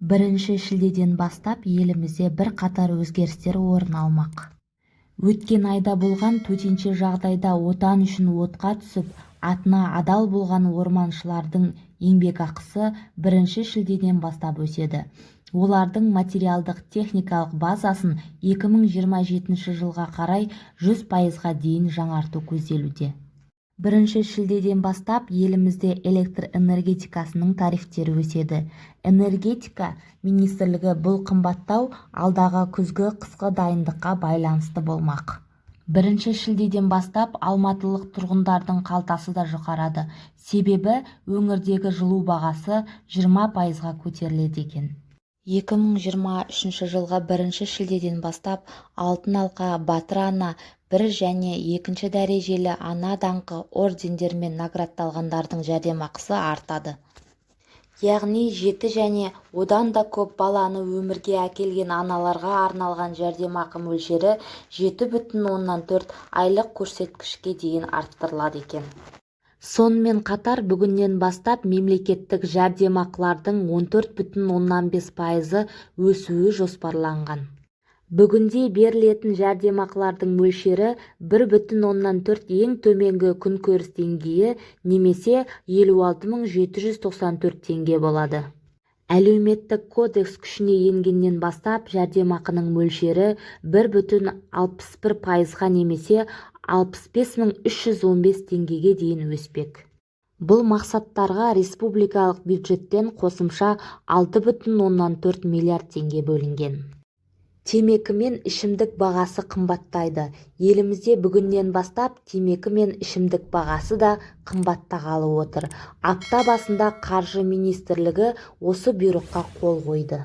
1 шілдеден бастап елімізде бірқатар өзгерістер орын алмақ. Өткен айда болған төтенше жағдайда отан үшін отқа түсіп, атына адал болған орманшылардың еңбекақысы 1 шілдеден бастап өседі. Олардың материалдық-техникалық базасын 2027 жылға қарай 100%-ға дейін жаңарту көзделуде. 1 шілдеден бастап елімізде электр энергетикасының тарифтері өседі. Энергетика министрлігі бұл қымбаттау алдағы күзгі-қысқы дайындыққа байланысты болмақ. 1 шілдеден бастап алматылық тұрғындардың қалтасы да жұқарады. Себебі өңірдегі жылу бағасы 20%-ға көтеріледі екен. 2023 жылғы 1 шілдеден бастап алтын алқа, батыр ана, 1 және 2 дәрежелі ана даңқы ордендермен наградталғандардың жәрдемақысы артады. Яғни 7 және одан да көп баланы өмірге әкелген аналарға арналған жәрдемақы мөлшері 7,4 айлық көрсеткішке дейін арттырылады екен. Сонымен қатар бүгіннен бастап мемлекеттік жәрдемақылардың 14,5% өсуі жоспарланған. Бүгінде берілетін жәрдемақылардың мөлшері 1,4 ең төменгі күнкөріс деңгейі немесе 56.794 теңге болады. Әлеуметтік кодекс күшіне енгеннен бастап жәрдемақының мөлшері 1,61%-ға немесе 65.315 теңгеге дейін өспек. Бұл мақсаттарға республикалық бюджеттен қосымша 6,4 миллиард теңге бөлінген. Темекі мен ішімдік бағасы қымбаттайды. Елімізде бүгіннен бастап темекі мен ішімдік бағасы да қымбаттағалы отыр. Апта басында Қаржы министрлігі осы бұйрыққа қол қойды.